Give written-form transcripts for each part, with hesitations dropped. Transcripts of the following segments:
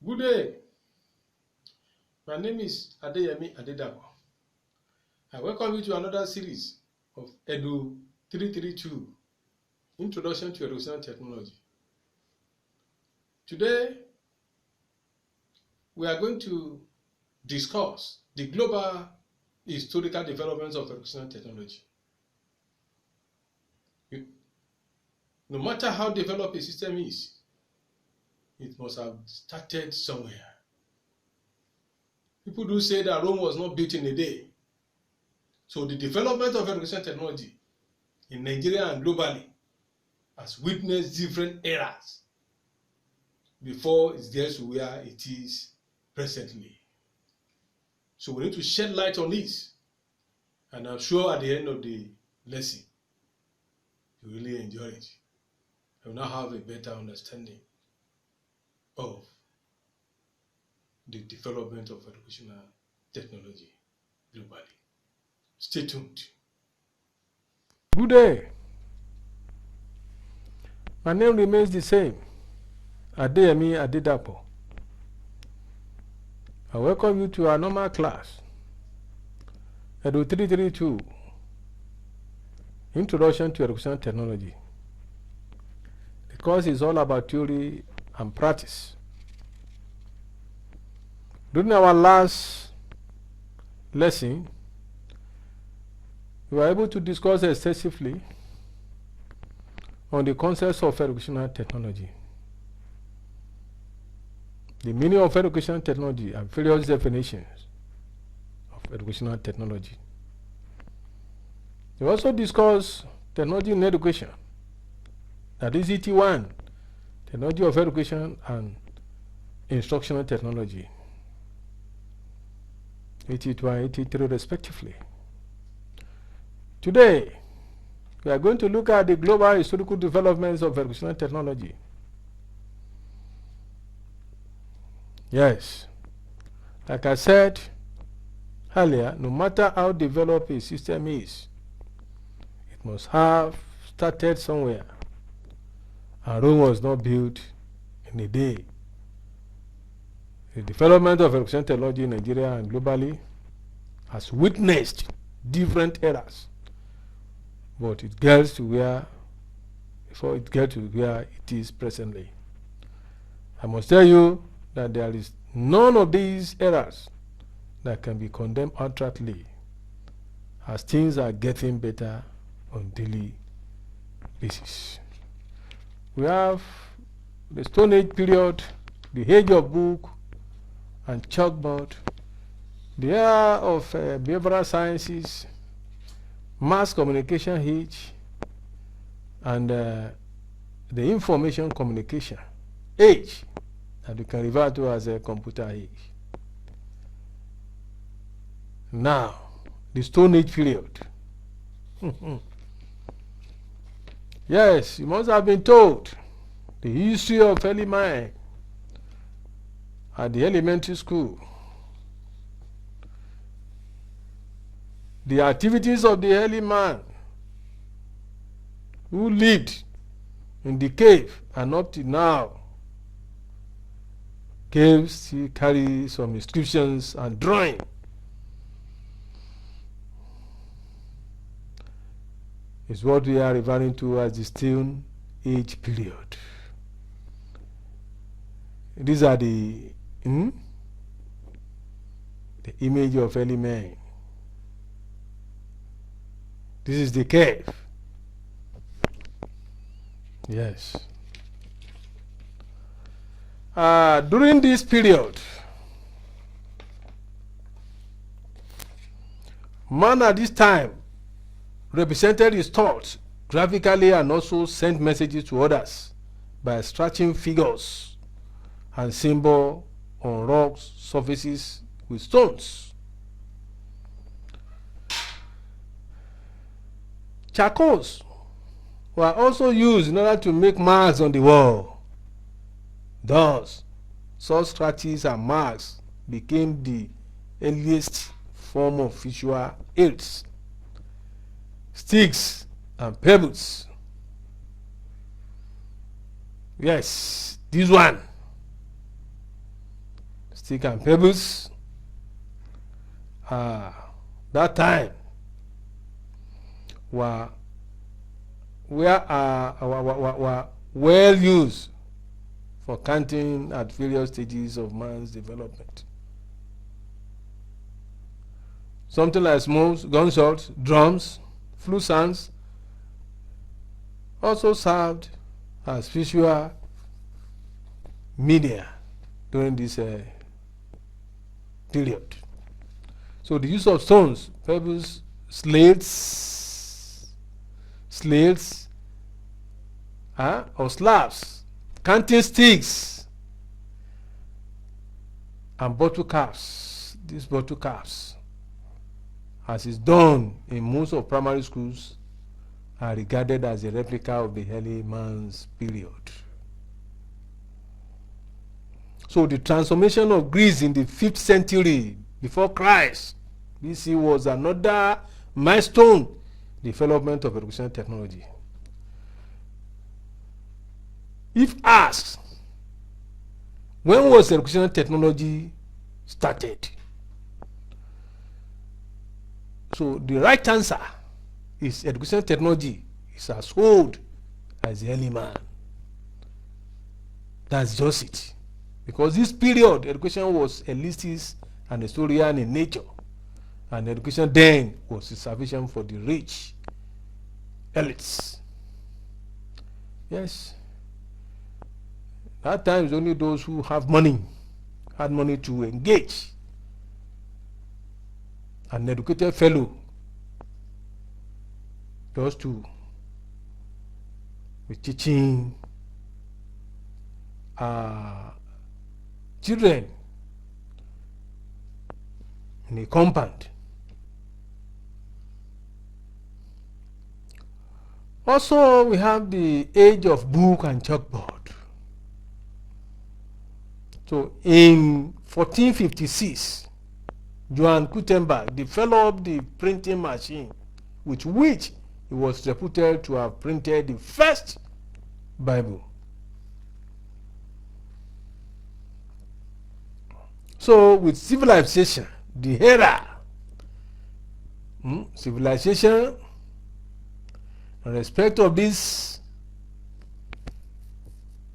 Good day. My name is Adeyemi Adedapo. I welcome you to another series of EDU 332, Introduction to Educational Technology. Today, we are going to discuss the global historical developments of educational technology. No matter how developed a system is, it must have started somewhere. People do say that Rome was not built in a day. So the development of educational technology in Nigeria and globally has witnessed different eras before it gets to where it is presently. So we need to shed light on this, and I'm sure at the end of the lesson, you really enjoy it. You will now have a better understanding of the development of educational technology globally. Stay tuned. Good day. My name remains the same, Adeyemi Adedapo. I welcome you to our normal class, Edu 332, Introduction to Educational Technology. The course is all about theory and practice. During our last lesson, we were able to discuss extensively on the concepts of educational technology, the meaning of educational technology, and various definitions of educational technology. We also discussed technology in education, that is ET1, technology of education and instructional technology, ET2 and ET3 respectively. Today, we are going to look at the global historical developments of educational technology. Yes, like I said earlier, no matter how developed a system is, it must have started somewhere. And Rome was not built in a day. The development of educational technology in Nigeria and globally has witnessed different eras. But it gets to where, before it gets to where it is presently. I must tell you that there is none of these eras that can be condemned outrightly, as things are getting better on daily basis. We have the Stone Age period, the age of book and chalkboard, the era of behavioral sciences, mass communication age, and the information communication age that we can refer to as a computer age. Now, the Stone Age period. Yes, you must have been told the history of early man at the elementary school. The activities of the early man who lived in the cave, and up to now, caves still carry some inscriptions and drawing. Is what we are referring to as the Stone Age period. These are the image of early man. This is the cave. Yes. During this period, man at this time represented his thoughts graphically and also sent messages to others by scratching figures and symbols on rocks surfaces with stones. Charcoals were also used in order to make marks on the wall. Thus, such scratches and marks became the earliest form of visual aids. Sticks and pebbles. Yes, this one stick and pebbles. That time were well used for counting at various stages of man's development. Something like smokes, gunshots, drums, flute sounds also served as visual media during this period. So the use of stones, pebbles, slates, or slabs, counting sticks, and bottle caps. These bottle caps, as is done in most of primary schools, are regarded as a replica of the early man's period. So the transformation of Greece in the 5th century before Christ, BC, was another milestone development of education technology. If asked, when was educational technology started? So the right answer is educational technology is as old as the early man. That's just it. Because this period, education was elitist and historian in nature. And education then was insufficient for the rich elites. Yes. At times, only those who have money had money to engage an educated fellow just to be teaching children in a compound. Also, we have the age of book and chalkboard. So in 1456, Johann Gutenberg developed the printing machine with which he was reputed to have printed the first Bible. So with civilization, the era, civilization, in respect of this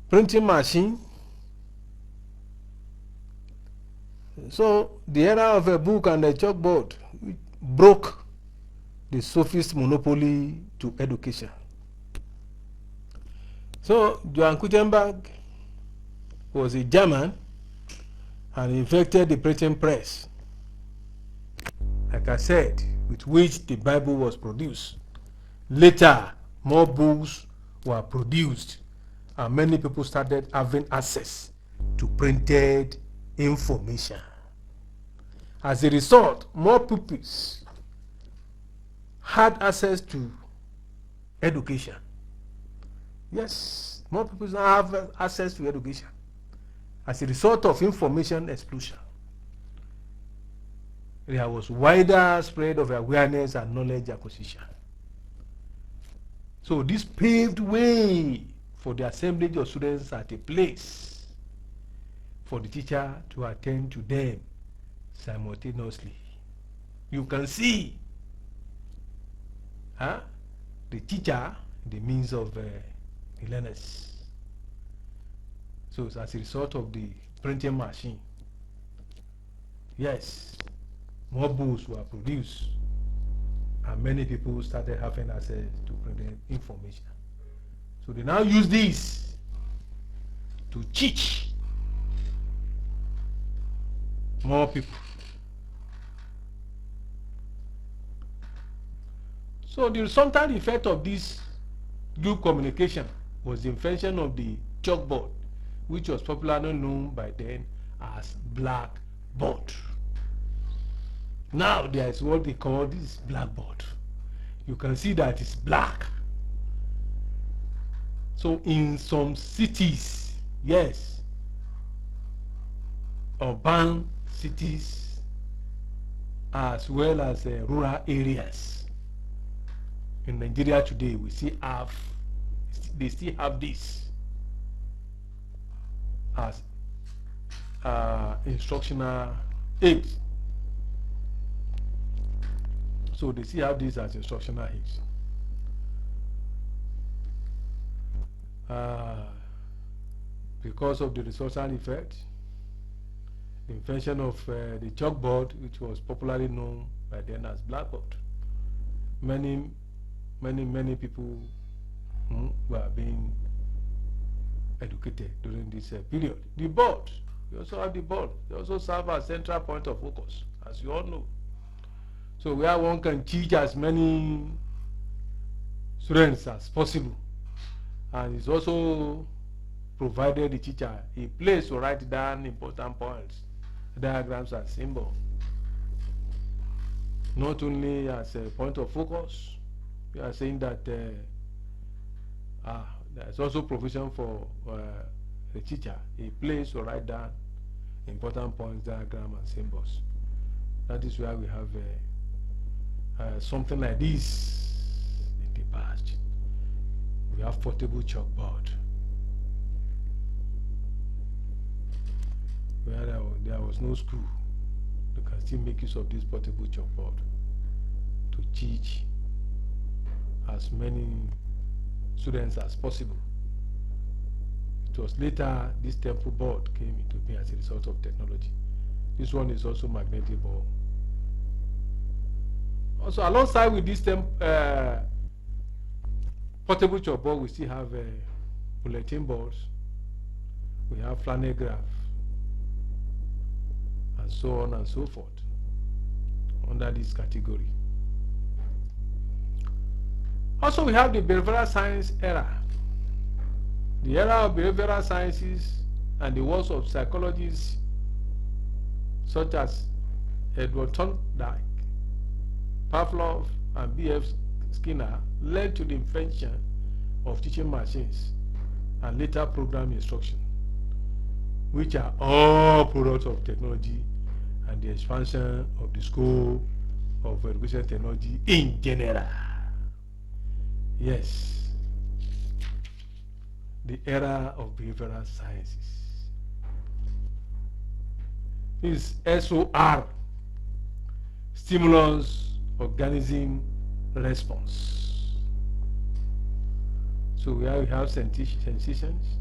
printing machine, so the era of a book and a chalkboard broke the sophist monopoly to education. So Johann Gutenberg was a German and invented the printing press, like I said, with which the Bible was produced. Later, more books were produced and many people started having access to printed information. As a result, more pupils had access to education. Yes, more people now have access to education as a result of information explosion. There was wider spread of awareness and knowledge acquisition. So this paved way for the assemblage of students at a place for the teacher to attend to them simultaneously. You can see the teacher, the means of the learners. So it's as a result of the printing machine. Yes, more books were produced and many people started having access to printed information. So they now use this to teach more people. So the resultant effect of this group communication was the invention of the chalkboard, which was popularly known by then as blackboard. Now there is what they call this blackboard. You can see that it's black. So in some cities, yes, urban cities as well as rural areas in Nigeria today, they still have this as instructional aids. So they still have these as instructional aids. Because of the resultant effect, the invention of the chalkboard, which was popularly known by then as blackboard, many people were being educated during this period. The board, we also have the board. They also serve as central point of focus, as you all know. So where one can teach as many students as possible, and it's also provided the teacher a place to write down important points, diagrams and symbols. Not only as a point of focus, we are saying that there's also provision for the teacher a place to write down important points, diagrams and symbols. That is where we have something like this in the past. We have portable chalkboard, where there was no school. You can still make use of this portable chalkboard to teach as many students as possible. It was later this temple board came into being as a result of technology. This one is also magnetic board. Also, alongside with this portable chalkboard, we still have bulletin boards. We have flannel graph, and so on and so forth under this category. Also, we have the behavioral science era. The era of behavioral sciences and the works of psychologists such as Edward Thorndike, Pavlov, and B.F. Skinner led to the invention of teaching machines and later program instruction, which are all products of technology and the expansion of the scope of education technology in general. Yes, the era of behavioral sciences is SOR, stimulus organism response. So we have sensations,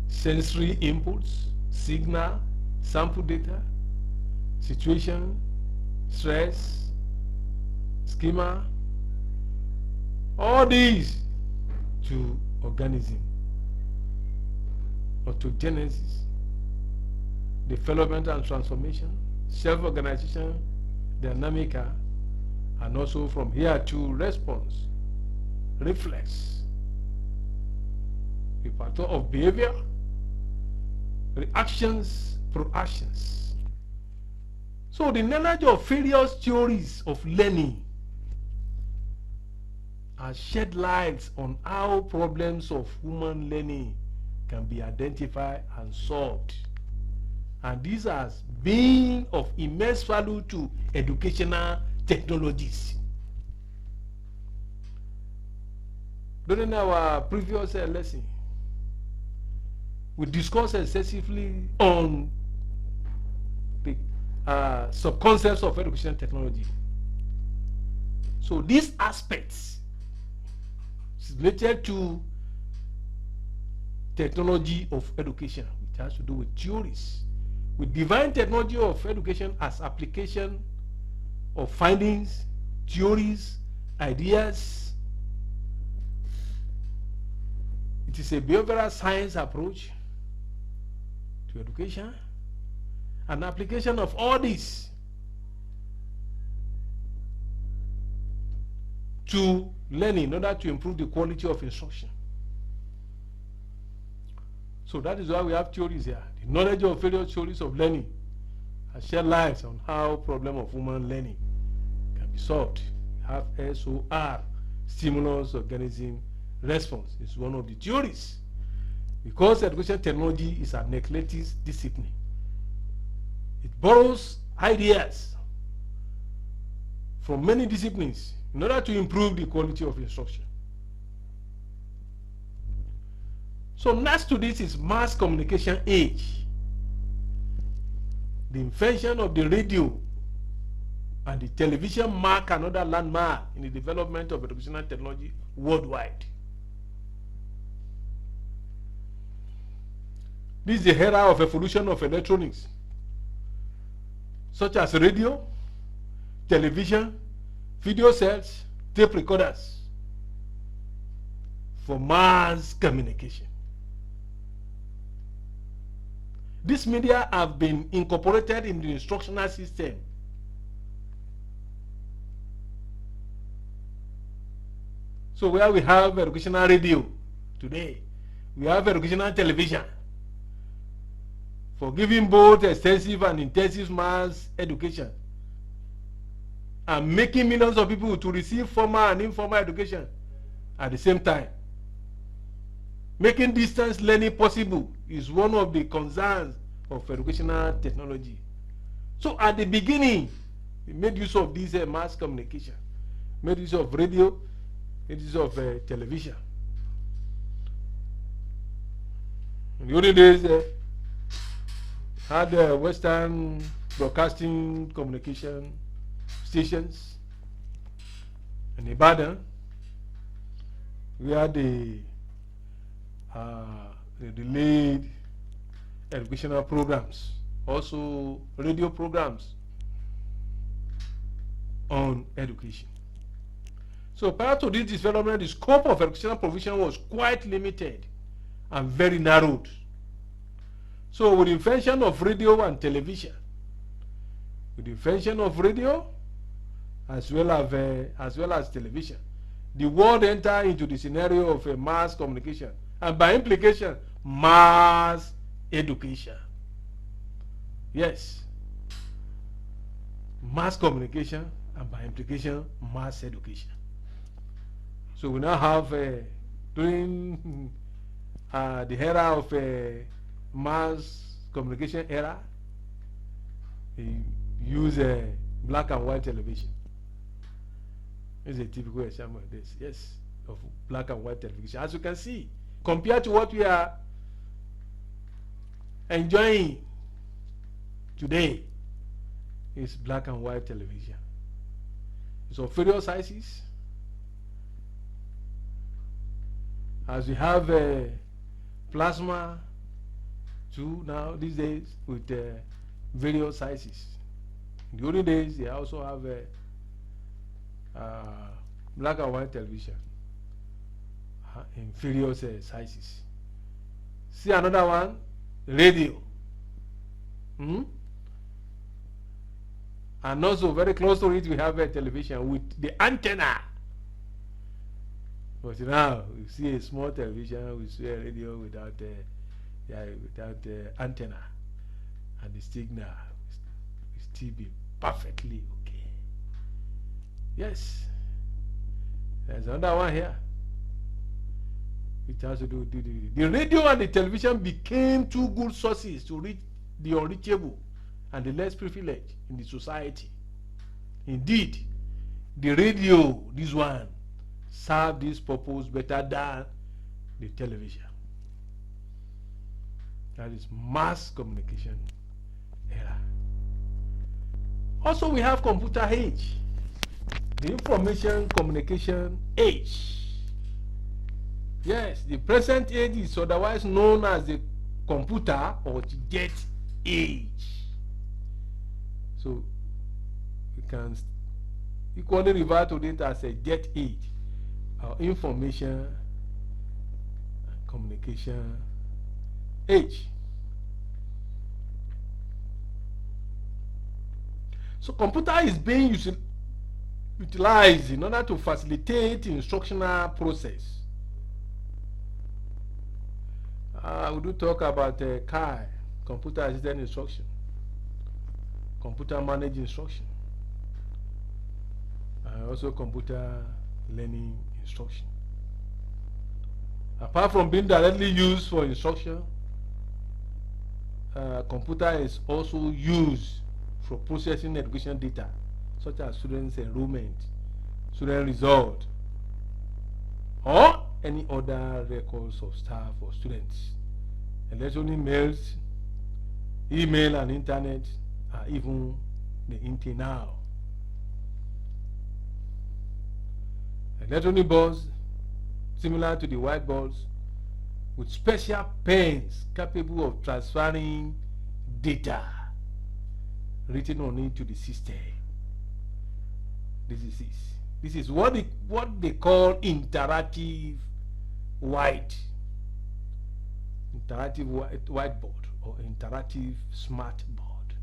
sensory inputs, signal, sample data, situation, stress, schema, all these to organism, autogenesis, development and transformation, self-organization, dynamica, and also from here to response, reflex, the pattern of behavior, reactions, proactions. So the knowledge of various theories of learning has shed light on how problems of human learning can be identified and solved. And these has been of immense value to educational technologies. During our previous lesson, we discussed excessively on the sub-concepts of education technology. So these aspects related to technology of education, which has to do with theories. We define technology of education as application of findings, theories, ideas. It is a behavioral science approach to education, an application of all this to learning in order to improve the quality of instruction. So that is why we have theories here. The knowledge of various theories of learning has shed light on how problem of human learning can be solved. We have SOR, stimulus organism response, is one of the theories. Because education technology is an eclectic discipline, it borrows ideas from many disciplines in order to improve the quality of instruction. So next to this is mass communication age. The invention of the radio and the television mark another landmark in the development of educational technology worldwide. This is the era of evolution of electronics, such as radio, television, video sets, tape recorders, for mass communication. These media have been incorporated in the instructional system. So where we have educational radio today, we have educational television for giving both extensive and intensive mass education and making millions of people to receive formal and informal education at the same time. Making distance learning possible is one of the concerns of educational technology. So at the beginning, we made use of this mass communication, made use of radio, made use of television. In the early days, had Western broadcasting communication stations in Ibadan. We had the delayed educational programs, also radio programs on education. So prior to this development, the scope of educational provision was quite limited and very narrowed. So with the invention of radio and television, with the invention of radio as well as television, the world entered into the scenario of a mass communication and by implication, mass education. Yes, mass communication and by implication, mass education. So we now have during the era of mass communication era, we use black and white television. This is a typical example of this. Yes, of black and white television. As you can see, compared to what we are enjoying today, is black and white television. It's of various sizes. As we have plasma too now these days with various sizes. In the olden days, they also have black and white television in various sizes. See another one, radio. And also very close to it, we have a television with the antenna. But now we see a small television, we see a radio without antenna, and the signal will still be perfectly okay. Yes, there's another one here. It has to do with the radio and the television became two good sources to reach the unreachable and the less privileged in the society. Indeed, the radio, this one, served this purpose better than the television. That is mass communication era. Also, we have computer age, the information communication age. Yes, the present age is otherwise known as the computer or the jet age. So we can equally refer to it as a jet age, or information and communication age. So computer is being utilized in order to facilitate instructional process. We do talk about CAI, computer assisted instruction, computer managed instruction, and also computer learning instruction. Apart from being directly used for instruction, computer is also used for processing education data, such as students' enrollment, student result, or any other records of staff or students. Electronic mails, email and internet, even the Inti now. Electronic boards, similar to the whiteboards, with special pens capable of transferring data written on it to the system. This is what they call interactive whiteboard or interactive smart board.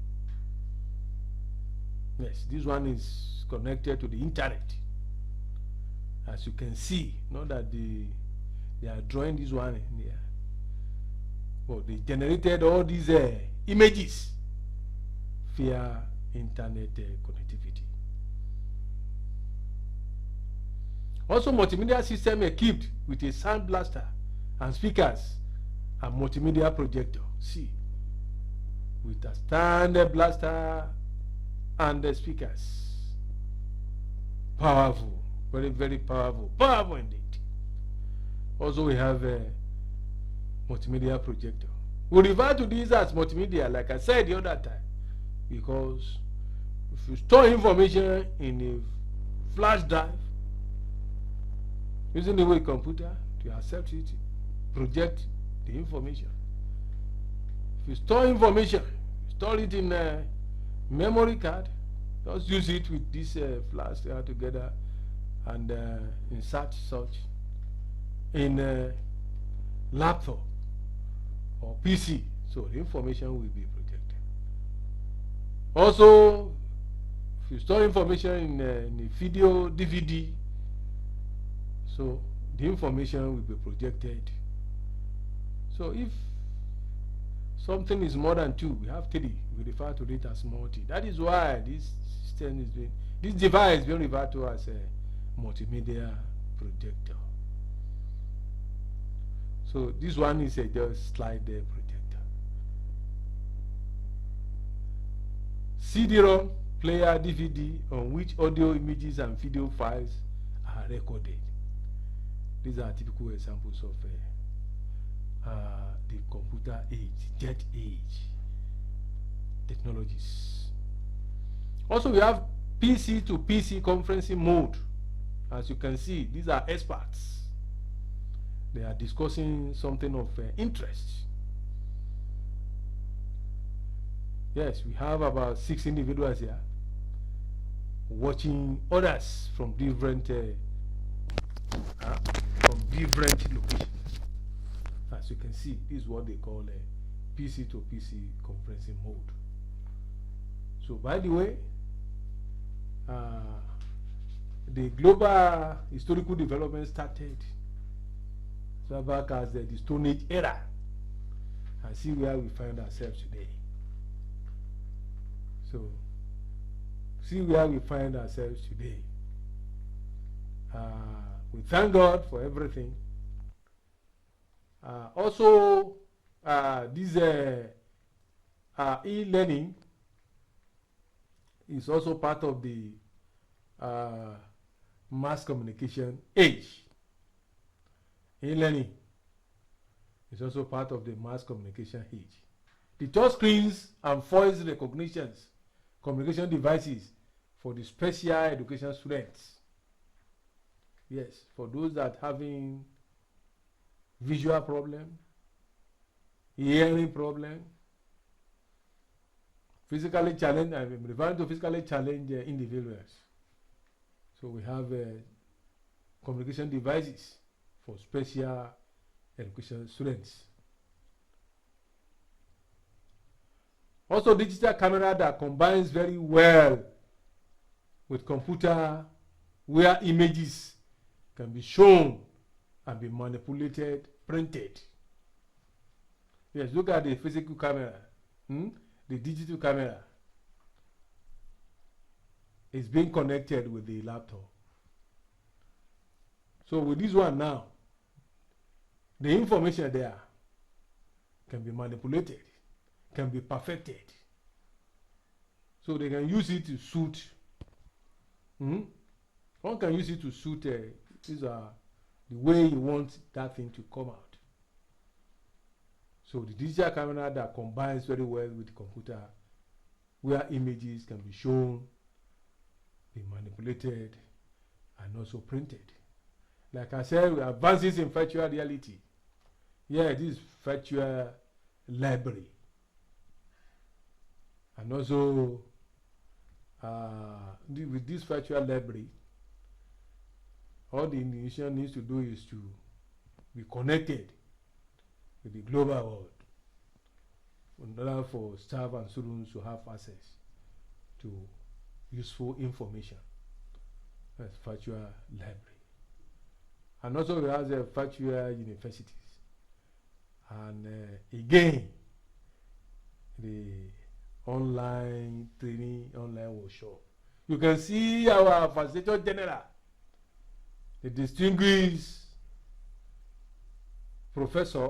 Yes, this one is connected to the internet. As you can see, not that they are drawing this one in there. Well, they generated all these images via internet connectivity. Also, multimedia system equipped with a sound blaster and speakers and multimedia projector. See, with a standard blaster and the speakers. Powerful, very, very powerful. Powerful indeed. Also, we have a multimedia projector. We refer to these as multimedia, like I said the other time, because if you store information in a flash drive, using the way computer to accept it, project the information. If you store information, you store it in a memory card, just use it with this flash together and insert such in a laptop or PC, so the information will be projected. Also, if you store information in a video DVD, so the information will be projected. So if something is more than 2, we have 3, we refer to it as multi. That is why this device is being referred to as a multimedia projector. So this one is a just slide projector. CD-ROM, player, DVD, on which audio, images, and video files are recorded. These are typical examples of the computer age, jet age technologies. Also, we have PC to PC conferencing mode. As you can see, these are experts. They are discussing something of interest. Yes, we have about 6 individuals here watching others from different locations. As you can see, this is what they call a PC to PC conferencing mode. So, by the way, the global historical development started so back as the Stone Age era, and see where we find ourselves today. So, see where we find ourselves today. We thank God for everything. Also, this e-learning is also part of the mass communication age. E-learning is also part of the mass communication age. The touch screens and voice recognitions, communication devices for the special education students. Yes, for those that having visual problem, hearing problem, physically challenged, I'm referring to physically challenged individuals. So we have communication devices for special education students. Also, digital camera that combines very well with computer, where images can be shown and be manipulated, printed. Yes, look at the physical camera, the digital camera is being connected with the laptop. So with this one now, the information there can be manipulated, can be perfected. So they can use it to suit. One can use it to suit these are the way you want that thing to come out. So the digital camera that combines very well with the computer, where images can be shown, be manipulated, and also printed. Like I said, advances in virtual reality. Yeah, this virtual library. And also, with this virtual library, all the nation needs to do is to be connected with the global world in order for staff and students to have access to useful information. That's virtual library. And also we have the virtual universities. And again, the online training, online workshop. You can see our facilitator general, the distinguished Professor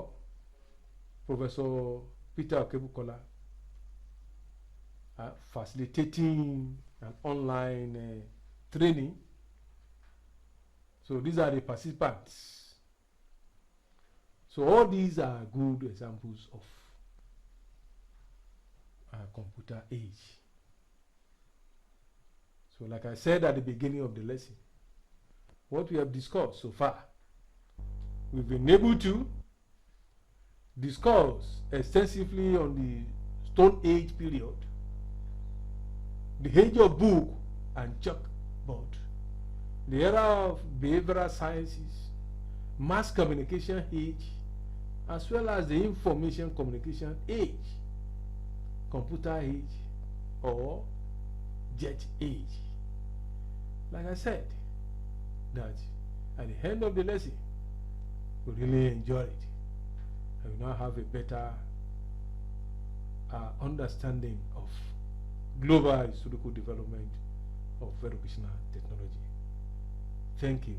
Peter Okebukola, facilitating an online training. So these are the participants. So all these are good examples of computer age. So like I said at the beginning of the lesson, what we have discussed so far, we've been able to discuss extensively on the Stone Age period, the age of book and chalkboard, the era of behavioral sciences, mass communication age, as well as the information communication age, computer age, or jet age. Like I said, that at the end of the lesson, we really enjoy it. And we now have a better understanding of global historical development of educational technology. Thank you.